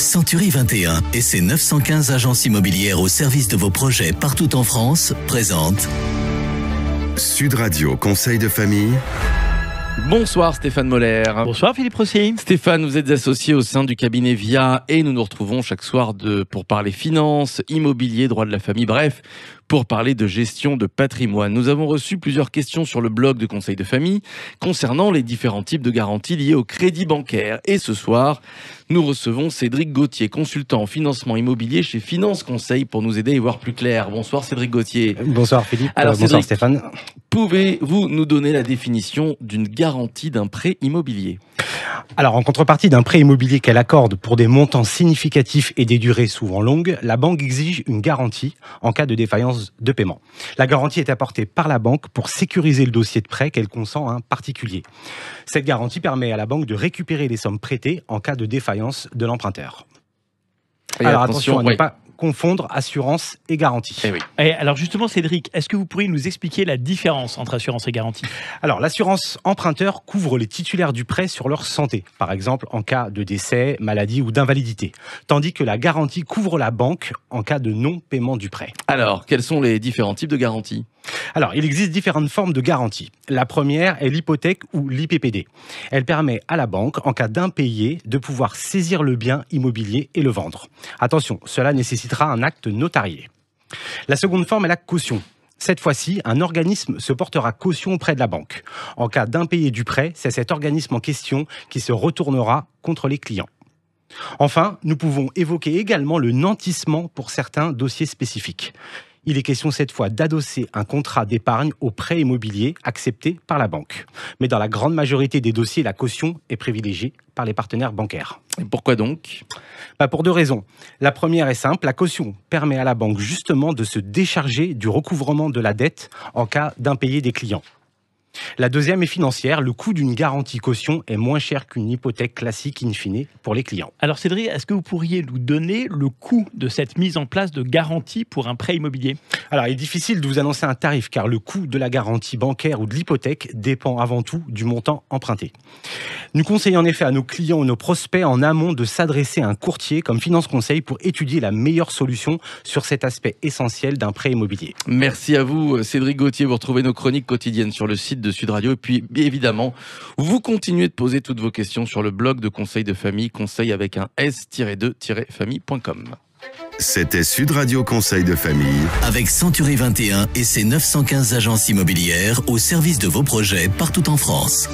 Century 21 et ses 915 agences immobilières au service de vos projets partout en France présentent Sud Radio Conseil de famille. Bonsoir Stéphane Moller. Bonsoir Philippe Rossier. Stéphane, vous êtes associé au sein du cabinet VIA et nous nous retrouvons chaque soir pour parler finances, immobilier, droit de la famille, bref, pour parler de gestion de patrimoine. Nous avons reçu plusieurs questions sur le blog de Conseil de famille concernant les différents types de garanties liées au crédit bancaire. Et ce soir, nous recevons Cédric Gauthier, consultant en financement immobilier chez Finance Conseil pour nous aider à y voir plus clair. Bonsoir Cédric Gauthier. Bonsoir Philippe. Alors, bonsoir Cédric, Stéphane. Pouvez-vous nous donner la définition d'une garantie d'un prêt immobilier ? Alors, en contrepartie d'un prêt immobilier qu'elle accorde pour des montants significatifs et des durées souvent longues, la banque exige une garantie en cas de défaillance de paiement. La garantie est apportée par la banque pour sécuriser le dossier de prêt qu'elle consent à un particulier. Cette garantie permet à la banque de récupérer les sommes prêtées en cas de défaillance de l'emprunteur. Alors attention à ne pas confondre assurance et garantie. Eh oui. Et alors justement Cédric, est-ce que vous pourriez nous expliquer la différence entre assurance et garantie ? Alors l'assurance emprunteur couvre les titulaires du prêt sur leur santé, par exemple en cas de décès, maladie ou d'invalidité, tandis que la garantie couvre la banque en cas de non-paiement du prêt. Alors, quels sont les différents types de garanties ? Alors, il existe différentes formes de garantie. La première est l'hypothèque ou l'IPPD. Elle permet à la banque, en cas d'impayé, de pouvoir saisir le bien immobilier et le vendre. Attention, cela nécessitera un acte notarié. La seconde forme est la caution. Cette fois-ci, un organisme se portera caution auprès de la banque. En cas d'impayé du prêt, c'est cet organisme en question qui se retournera contre les clients. Enfin, nous pouvons évoquer également le nantissement pour certains dossiers spécifiques. Il est question cette fois d'adosser un contrat d'épargne au prêt immobilier accepté par la banque. Mais dans la grande majorité des dossiers, la caution est privilégiée par les partenaires bancaires. Et pourquoi donc ? Pour deux raisons. La première est simple, la caution permet à la banque justement de se décharger du recouvrement de la dette en cas d'impayé des clients. La deuxième est financière, le coût d'une garantie caution est moins cher qu'une hypothèque classique in fine pour les clients. Alors Cédric, est-ce que vous pourriez nous donner le coût de cette mise en place de garantie pour un prêt immobilier ? Alors il est difficile de vous annoncer un tarif car le coût de la garantie bancaire ou de l'hypothèque dépend avant tout du montant emprunté. Nous conseillons en effet à nos clients ou nos prospects en amont de s'adresser à un courtier comme Finance Conseil pour étudier la meilleure solution sur cet aspect essentiel d'un prêt immobilier. Merci à vous Cédric Gauthier. Vous retrouvez nos chroniques quotidiennes sur le site de Sud Radio et puis évidemment vous continuez de poser toutes vos questions sur le blog de Conseil de famille, conseil avec un s-2-famille.com. C'était Sud Radio Conseil de famille. avec Century 21 et ses 915 agences immobilières au service de vos projets partout en France.